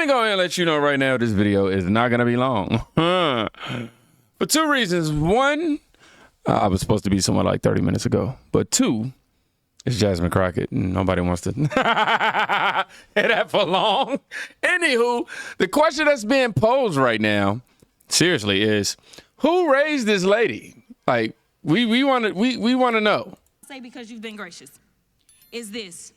me go ahead and let you know right now this video is not going to be long. For two reasons. One, I was supposed to be somewhere like 30 minutes ago. But two, it's Jasmine Crockett, and nobody wants to hear that for long. Anywho, the question that's being posed right now, seriously, is who raised this lady? Like, we want to know. Say because you've been gracious. Is this.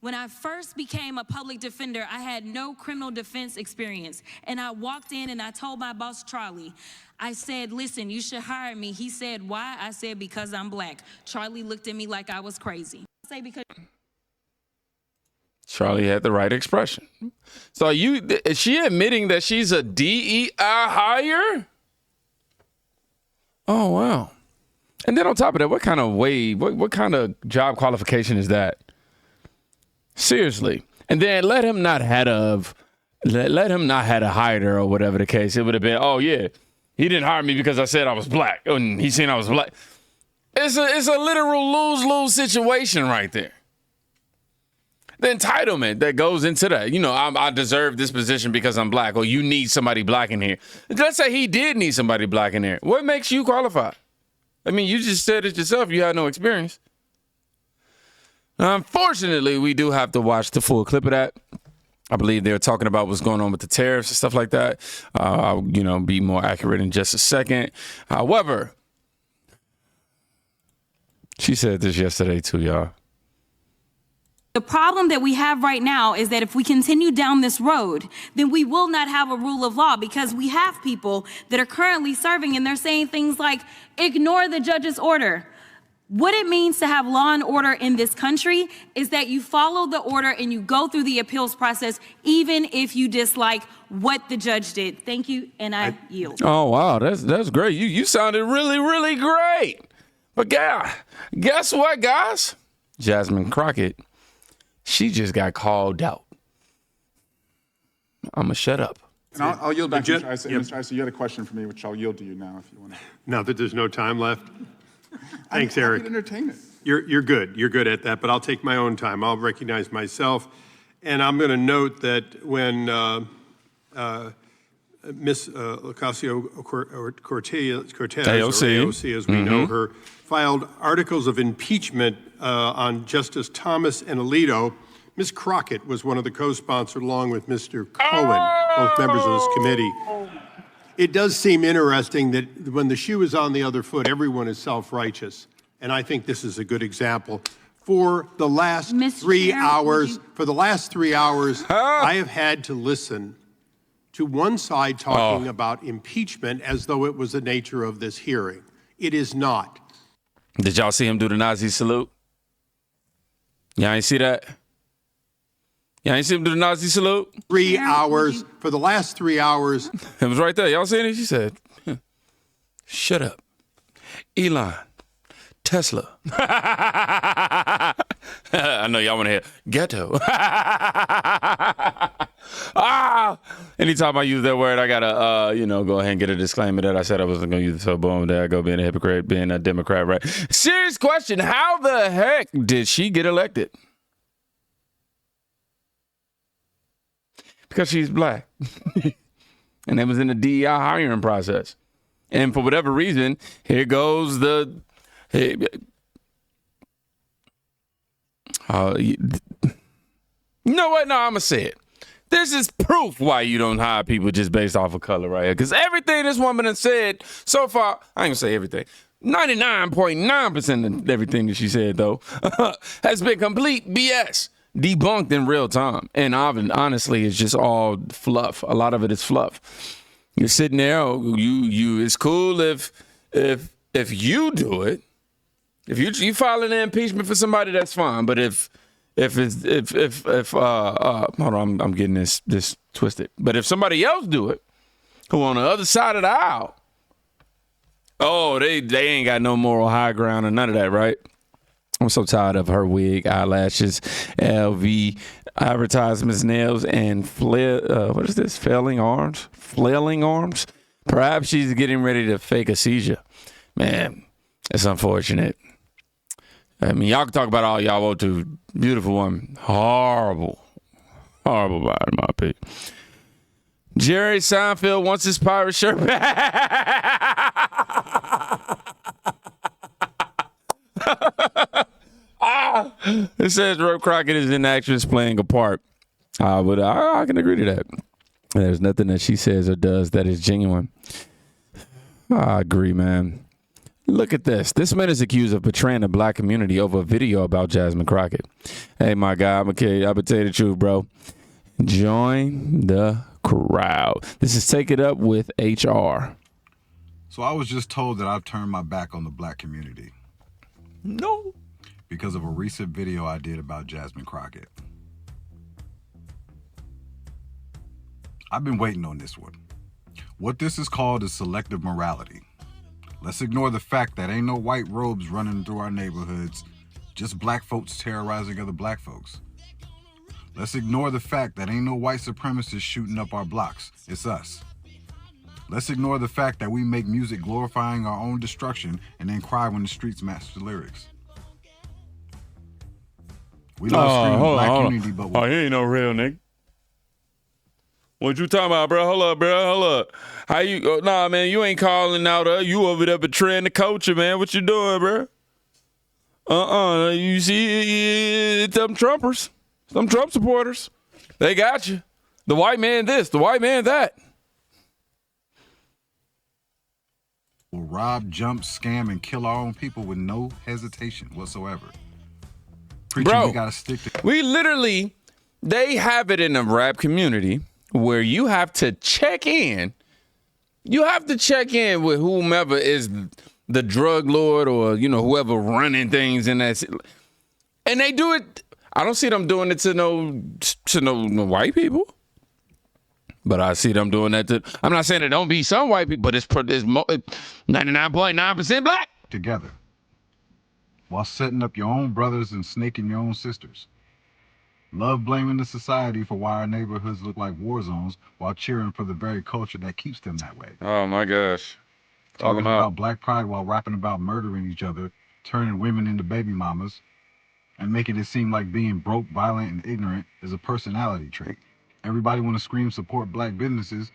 When I first became a public defender, I had no criminal defense experience. And I walked in and I told my boss, Charlie, I said, listen, you should hire me. He said, why? I said, because I'm black. Charlie looked at me like I was crazy. Say because Charlie had the right expression. So is she admitting that she's a DEI hire? Oh, wow. And then on top of that, what kind of job qualification is that? Seriously. And then let him not had hired her or whatever the case. It would have been, oh yeah, he didn't hire me because I said I was black and he seen I was black. It's a literal lose-lose situation right there. The entitlement that goes into that. You know, I deserve this position because I'm black, or you need somebody black in here. Let's say he did need somebody black in there. What makes you qualified? I mean, you just said it yourself. You had no experience. Unfortunately, we do have to watch the full clip of that. I believe they're talking about what's going on with the tariffs and stuff like that. I'll, be more accurate in just a second. However, she said this yesterday too, y'all. the problem that we have right now is that if we continue down this road, then we will not have a rule of law, because we have people that are currently serving and they're saying things like, ignore the judge's order. What it means to have law and order in this country is that you follow the order and you go through the appeals process, even if you dislike what the judge did. Thank you, and I yield. Oh, wow, that's great. You sounded really, really great. But guess what, guys? Jasmine Crockett, she just got called out. I'm going to shut up. And I'll yield back to Mr. Issa. Mr. Issa, you had a question for me, which I'll yield to you now if you want to. Now that there's no time left. Thanks, Eric. Entertainment. You're good. You're good at that, but I'll take my own time. I'll recognize myself. And I'm going to note that when Miss Ocasio-Cortez, or AOC as we know her, filed articles of impeachment on Justice Thomas and Alito, Ms. Crockett was one of the co-sponsors along with Mr. Cohen, both members of this committee. It does seem interesting that when the shoe is on the other foot, everyone is self-righteous. And I think this is a good example. For the last 3 hours, I have had to listen to one side talking about impeachment as though it was the nature of this hearing. It is not. Did y'all see him do the Nazi salute? Y'all ain't see that? Y'all ain't see him do the Nazi salute? 3 hours, for the last 3 hours. It was right there. Y'all seen it? She said, shut up. Elon, Tesla. I know y'all want to hear ghetto. Anytime I use that word, I got to, go ahead and get a disclaimer that I said I wasn't going to use it. So boom, there I go, being a hypocrite, being a Democrat, right? Serious question. How the heck did she get elected? Because she's black. And it was in the DEI hiring process. And for whatever reason, here goes you know what? No, I'm going to say it. This is proof why you don't hire people just based off of color right here. Because everything this woman has said so far, I ain't going to say everything, 99.9% of everything that she said, though, has been complete BS. Debunked in real time. And honestly, it's just all fluff. A lot of it is fluff. You're sitting there, it's cool if you do it. If you file an impeachment for somebody, that's fine. But if hold on, I'm getting this twisted. But if somebody else do it, who on the other side of the aisle, they ain't got no moral high ground or none of that, right? I'm so tired of her wig, eyelashes, LV, advertisements, nails, and flailing arms? Perhaps she's getting ready to fake a seizure. Man, it's unfortunate. I mean, y'all can talk about all y'all want to. Beautiful woman. Horrible body, in my opinion. Jerry Seinfeld wants his pirate shirt back. It says Rob Crockett is an actress playing a part. But I can agree to that. There's nothing that she says or does that is genuine. I agree, man. Look at this. This man is accused of betraying the black community over a video about Jasmine Crockett. Hey, my guy, I'm gonna tell you the truth, bro. Join the crowd. This is Take It Up with HR. So I was just told that I've turned my back on the black community. No. Because of a recent video I did about Jasmine Crockett. I've been waiting on this one. What this is called is selective morality. Let's ignore the fact that ain't no white robes running through our neighborhoods, just black folks terrorizing other black folks. Let's ignore the fact that ain't no white supremacists shooting up our blocks. It's us. Let's ignore the fact that we make music glorifying our own destruction and then cry when the streets match the lyrics. We love screaming black unity, but he ain't no real nigga. What you talking about, bro? Hold up, bro. Hold up. How you? Nah, man, you ain't calling out. You over there betraying the culture, man. What you doing, bro? You see, them Trumpers, some Trump supporters, they got you. The white man this, the white man that. we'll rob, jump, scam, and kill our own people with no hesitation whatsoever. Preaching, bro, we gotta stick to. We literally, they have it in the rap community where you have to check in. You have to check in with whomever is the drug lord or, you know, whoever running things in that. And they do it. I don't see them doing it to no white people. But I see them doing that to. I'm not saying it don't be some white people, but it's 99.9% black. Together. While setting up your own brothers and snaking your own sisters. Love blaming the society for why our neighborhoods look like war zones while cheering for the very culture that keeps them that way. Oh my gosh. Talking about black pride while rapping about murdering each other, turning women into baby mamas, and making it seem like being broke, violent, and ignorant is a personality trait. Everybody want to scream support black businesses,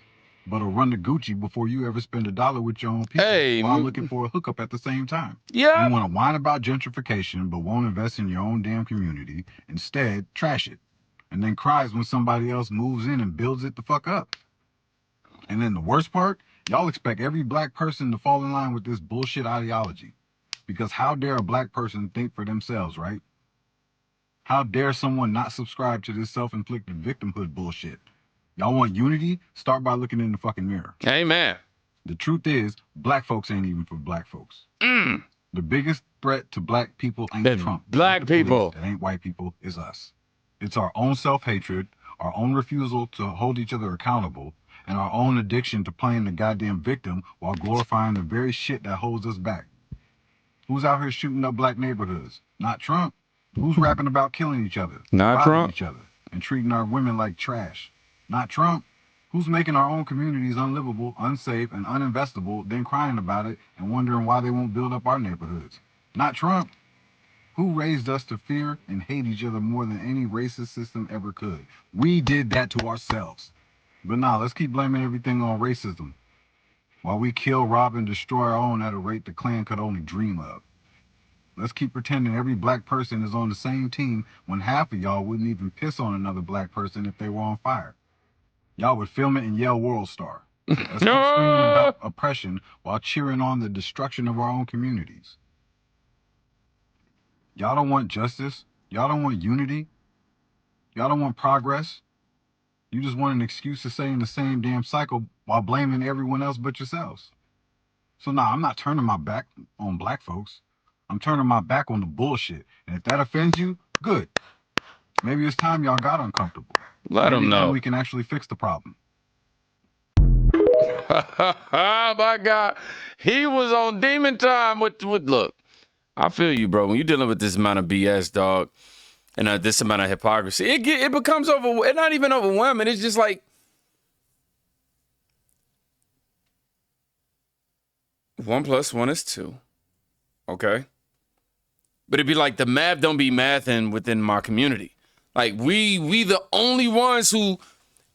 but will run to Gucci before you ever spend $1 with your own people while looking for a hookup at the same time. Yeah. You want to whine about gentrification, but won't invest in your own damn community. Instead, trash it. And then cries when somebody else moves in and builds it the fuck up. And then the worst part, y'all expect every black person to fall in line with this bullshit ideology. Because how dare a black person think for themselves, right? How dare someone not subscribe to this self-inflicted victimhood bullshit? Y'all want unity? Start by looking in the fucking mirror. Amen. The truth is, black folks ain't even for black folks. The biggest threat to black people ain't Trump. Black people. That ain't white people, is us. It's our own self-hatred, our own refusal to hold each other accountable, and our own addiction to playing the goddamn victim while glorifying the very shit that holds us back. Who's out here shooting up black neighborhoods? Not Trump. Who's rapping about killing each other? Not Trump. Each other, and treating our women like trash? Not Trump. Who's making our own communities unlivable, unsafe, and uninvestable, then crying about it and wondering why they won't build up our neighborhoods? Not Trump. Who raised us to fear and hate each other more than any racist system ever could? We did that to ourselves. But now, let's keep blaming everything on racism, while we kill, rob, and destroy our own at a rate the Klan could only dream of. Let's keep pretending every black person is on the same team when half of y'all wouldn't even piss on another black person if they were on fire. Y'all would film it and yell World Star. Let's keep screaming about oppression while cheering on the destruction of our own communities. Y'all don't want justice. Y'all don't want unity. Y'all don't want progress. You just want an excuse to stay in the same damn cycle while blaming everyone else but yourselves. So nah, I'm not turning my back on black folks. I'm turning my back on the bullshit. And if that offends you, good. Maybe it's time y'all got uncomfortable. Let them know. We can actually fix the problem. Oh my God. He was on demon time with look. I feel you, bro. When you're dealing with this amount of BS, dog, and this amount of hypocrisy, it becomes it's not even overwhelming. It's just like 1 + 1 is 2. Okay? But it'd be like the math don't be mathing within my community. Like we the only ones who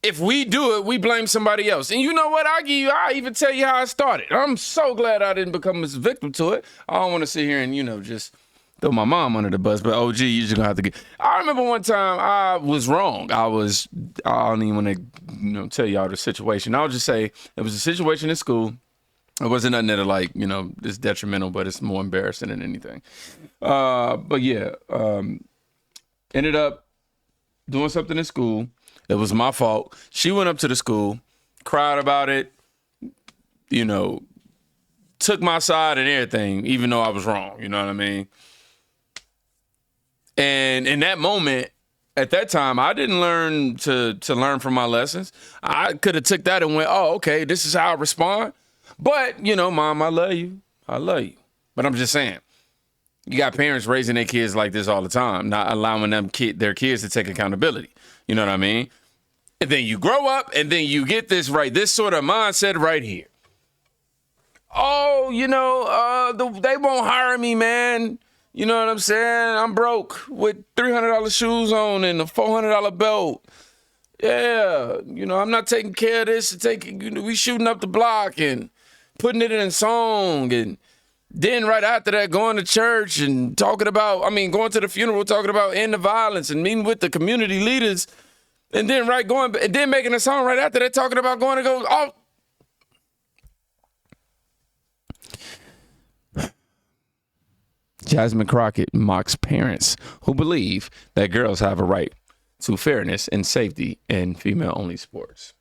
if we do it, we blame somebody else. And you know what? I even tell you how I started. I'm so glad I didn't become a victim to it. I don't want to sit here and, just throw my mom under the bus, but OG, you just gonna have to get. I remember one time I was wrong. I don't even want to, tell y'all the situation. I'll just say it was a situation in school. It wasn't nothing that is detrimental, but it's more embarrassing than anything. But yeah, ended up doing something in school. It was my fault. She went up to the school, cried about it, took my side and everything, even though I was wrong. You know what I mean? And in that moment, at that time, I didn't learn to learn from my lessons. I could have took that and went, oh, okay, this is how I respond. But, Mom, I love you. I love you. But I'm just saying, you got parents raising their kids like this all the time, not allowing their kids to take accountability. You know what I mean? And then you grow up and then you get this sort of mindset right here. Oh, they won't hire me, man. You know what I'm saying? I'm broke with $300 shoes on and a $400 belt. Yeah, I'm not taking care of this. We shooting up the block and putting it in a song. And then right after that, going to church and going to the funeral, talking about end the violence and meeting with the community leaders. And then making a song right after that, talking about going to go, oh. Jasmine Crockett mocks parents who believe that girls have a right to fairness and safety in female-only sports.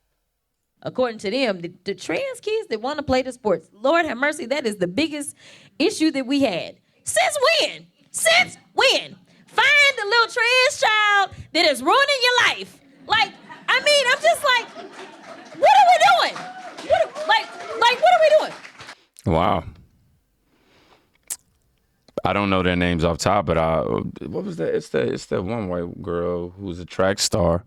According to them, the trans kids that want to play the sports, Lord have mercy, that is the biggest issue that we had. Since when? Since when? Find the little trans child that is ruining your life. I'm just like, what are we doing? What are we doing? Wow. I don't know their names off top, but what was that? It's that one white girl who's a track star.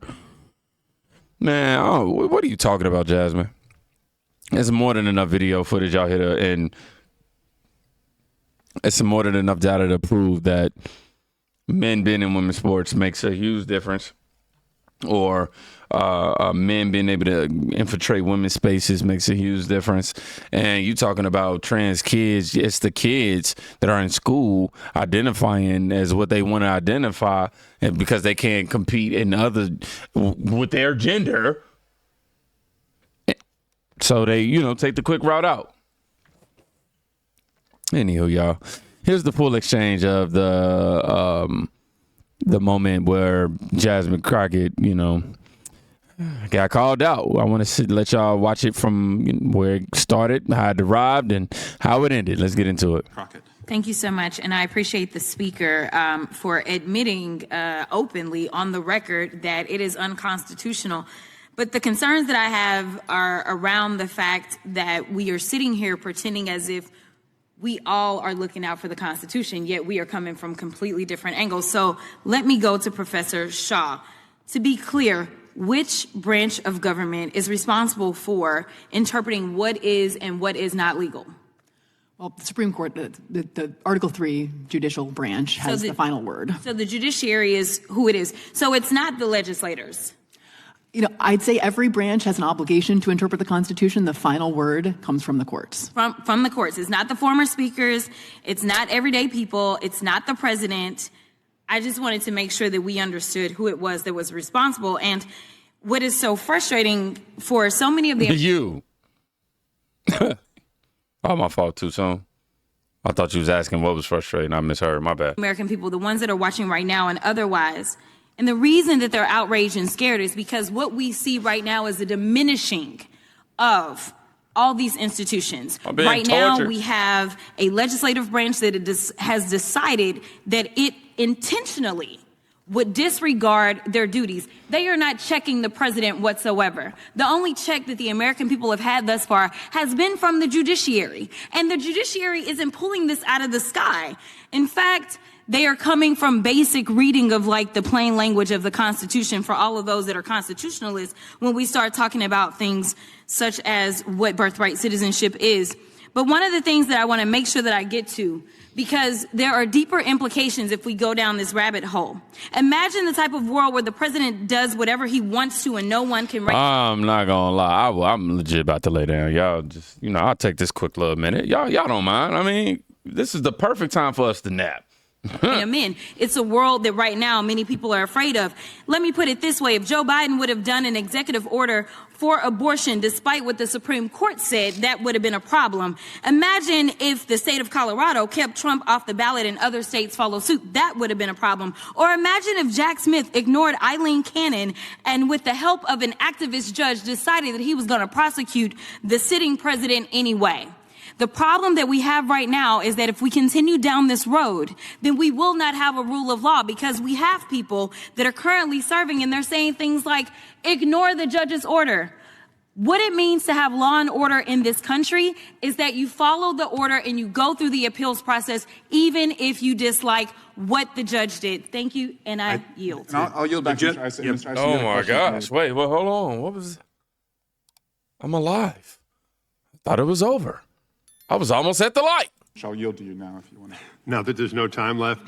Man, what are you talking about, Jasmine? There's more than enough video footage out here, and it's more than enough data to prove that men being in women's sports makes a huge difference, or men being able to infiltrate women's spaces makes a huge difference. And you talking about trans kids, it's the kids that are in school identifying as what they want to identify, and because they can't compete with their gender, so they take the quick route out. Anywho, y'all, here's the full exchange of the moment where Jasmine Crockett, got called out. I want to let y'all watch it from where it started, how it arrived, and how it ended. Let's get into it. Crockett. Thank you so much, and I appreciate the speaker for admitting openly on the record that it is unconstitutional. But the concerns that I have are around the fact that we are sitting here pretending as if we all are looking out for the Constitution, yet we are coming from completely different angles. So let me go to Professor Shaw. To be clear, which branch of government is responsible for interpreting what is and what is not legal? Well, the Supreme Court, the Article 3 judicial branch has the final word. So the judiciary is who it is. So it's not the legislators. I'd say every branch has an obligation to interpret the Constitution. The final word comes from the courts. From the courts. It's not the former speakers. It's not everyday people. It's not the president. I just wanted to make sure that we understood who it was that was responsible. And what is so frustrating for so many of the... You. Oh, my fault, too soon. I thought you was asking what was frustrating. I misheard. My bad. American people, the ones that are watching right now and otherwise... And the reason that they're outraged and scared is because what we see right now is a diminishing of all these institutions. Right now, we have a legislative branch that has decided that it intentionally would disregard their duties. They are not checking the president whatsoever. The only check that the American people have had thus far has been from the judiciary. And the judiciary isn't pulling this out of the sky. In fact, they are coming from basic reading of the plain language of the Constitution for all of those that are constitutionalists when we start talking about things such as what birthright citizenship is. But one of the things that I want to make sure that I get to, because there are deeper implications if we go down this rabbit hole. Imagine the type of world where the president does whatever he wants to and no one can... I'm not gonna lie. I'm legit about to lay down. Y'all just, I'll take this quick little minute. Y'all don't mind. I mean, this is the perfect time for us to nap. Men. It's a world that right now many people are afraid of. Let me put it this way. If Joe Biden would have done an executive order for abortion, despite what the Supreme Court said, that would have been a problem. Imagine if the state of Colorado kept Trump off the ballot and other states follow suit. That would have been a problem. Or imagine if Jack Smith ignored Eileen Cannon and with the help of an activist judge decided that he was going to prosecute the sitting president anyway. The problem that we have right now is that if we continue down this road, then we will not have a rule of law, because we have people that are currently serving and they're saying things like, ignore the judge's order. What it means to have law and order in this country is that you follow the order and you go through the appeals process, even if you dislike what the judge did. Thank you, and I yield. And I'll yield back to Mr. Ice. Mr. Ice, Oh my gosh. Wait, well, hold on. What was... I'm alive. I thought it was over. I was almost at the light. I'll yield to you now if you want to. Now that there's no time left.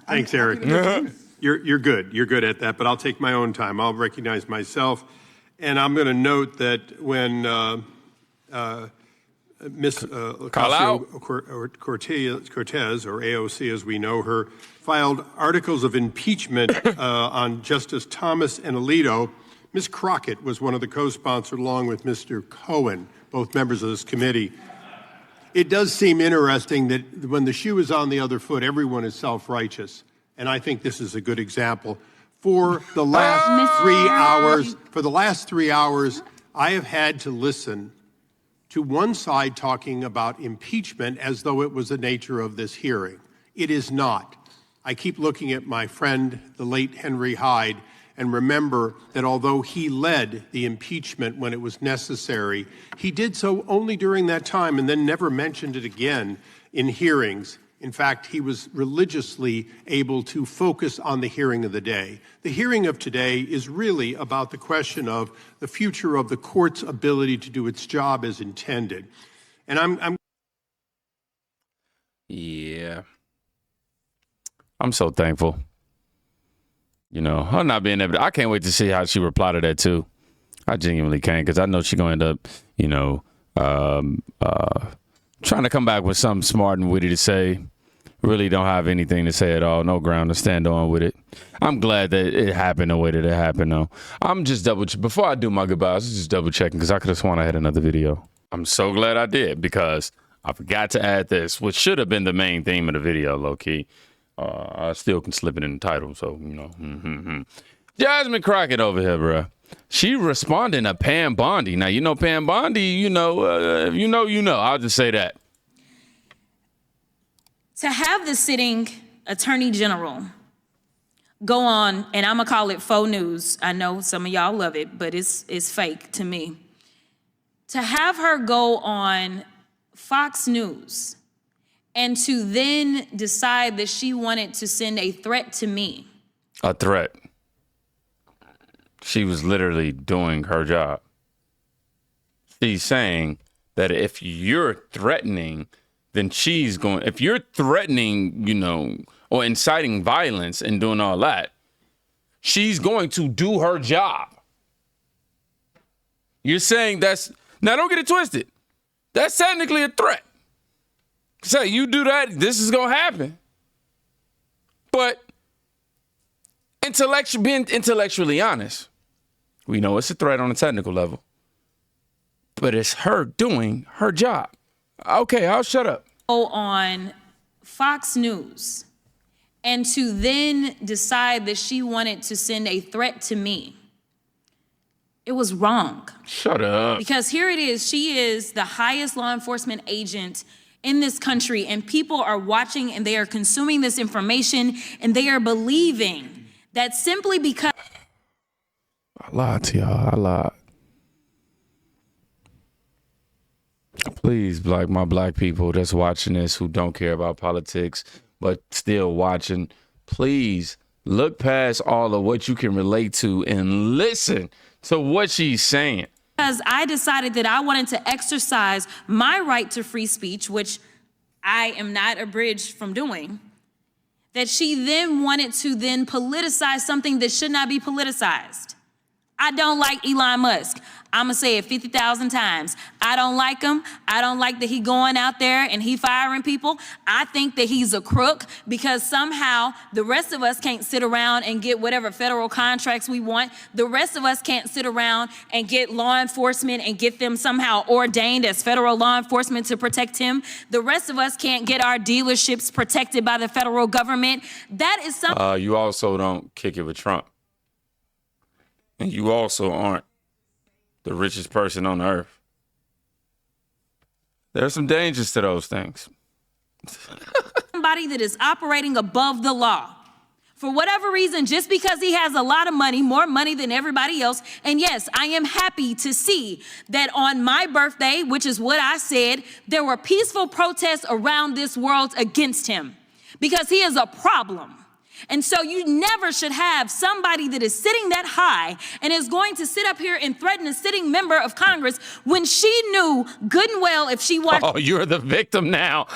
Thanks, Eric. You're good. You're good at that, but I'll take my own time. I'll recognize myself. And I'm going to note that when Ms. Ocasio-Cortez, or AOC as we know her, filed articles of impeachment on Justice Thomas and Alito, Ms. Crockett was one of the co-sponsors along with Mr. Cohen, both members of this committee. It does seem interesting that when the shoe is on the other foot, everyone is self-righteous. And I think this is a good example. For the last 3 hours, I have had to listen to one side talking about impeachment as though it was the nature of this hearing. It is not. I keep looking at my friend, the late Henry Hyde, and remember that although he led the impeachment when it was necessary, he did so only during that time and then never mentioned it again in hearings. In fact, he was religiously able to focus on the hearing of the day. The hearing of today is really about the question of the future of the court's ability to do its job as intended. And Yeah. I'm so thankful. Her not being able to, I can't wait to see how she reply to that too. I genuinely can, because I know she's going to end up, trying to come back with something smart and witty to say. Really don't have anything to say at all. No ground to stand on with it. I'm glad that it happened the way that it happened, though. I'm just before I do my goodbyes, just double checking, because I could have sworn I had another video. I'm so glad I did, because I forgot to add this, which should have been the main theme of the video, low key. I still can slip it in the title, so, Jasmine Crockett over here, bro. She responding to Pam Bondi. Now, Pam Bondi, if you know. I'll just say that. To have the sitting attorney general go on, and I'm going to call it faux news. I know some of y'all love it, but it's fake to me. To have her go on Fox News and to then decide that she wanted to send a threat to me. A threat. She was literally doing her job. She's saying that if you're threatening, then she's going, if you're threatening, or inciting violence and doing all that, she's going to do her job. You're saying now don't get it twisted. That's technically a threat. Say, you do that, this is going to happen. But being intellectually honest, we know it's a threat on a technical level. But it's her doing her job. Okay, I'll shut up. Go on Fox News and to then decide that she wanted to send a threat to me. It was wrong. Shut up. Because here it is, she is the highest law enforcement agent in this country, and people are watching and they are consuming this information and they are believing that simply because... I lied to y'all. I lied. Please, my black people that's watching this who don't care about politics but still watching, please look past all of what you can relate to and listen to what she's saying. Because I decided that I wanted to exercise my right to free speech, which I am not abridged from doing, that she then wanted to then politicize something that should not be politicized. I don't like Elon Musk. I'm gonna say it 50,000 times. I don't like him. I don't like that he going out there and he firing people. I think that he's a crook because somehow the rest of us can't sit around and get whatever federal contracts we want. The rest of us can't sit around and get law enforcement and get them somehow ordained as federal law enforcement to protect him. The rest of us can't get our dealerships protected by the federal government. That is something. You also don't kick it with Trump. And you also aren't the richest person on earth. There's some dangers to those things. Somebody that is operating above the law. For whatever reason, just because he has a lot of money, more money than everybody else. And yes, I am happy to see that on my birthday, which is what I said, there were peaceful protests around this world against him because he is a problem. And so you never should have somebody that is sitting that high and is going to sit up here and threaten a sitting member of Congress when she knew good and well if she watched. Oh, you're the victim now.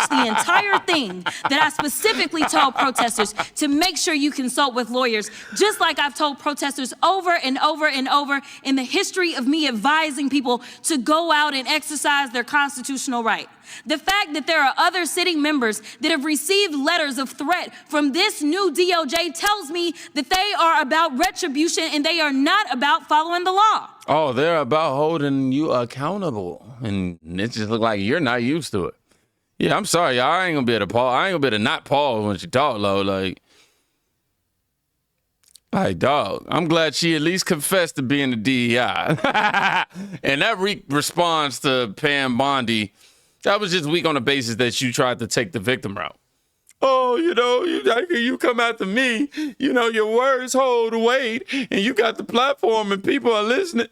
The entire thing that I specifically told protesters to make sure you consult with lawyers, just like I've told protesters over and over and over in the history of me advising people to go out and exercise their constitutional right. The fact that there are other sitting members that have received letters of threat from this new DOJ tells me that they are about retribution and they are not about following the law. Oh, they're about holding you accountable. And it just look like you're not used to it. Yeah, I'm sorry, y'all. I ain't gonna be able to pause. I ain't gonna be able to not pause when she talk low. Like, dog, I'm glad she at least confessed to being the DEI. And that response to Pam Bondi, that was just weak on the basis that you tried to take the victim route. Oh, you come after me. Your words hold weight, and you got the platform, and people are listening.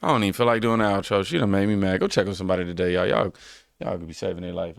I don't even feel like doing the outro. She done made me mad. Go check on somebody today, y'all. Y'all could be saving their life.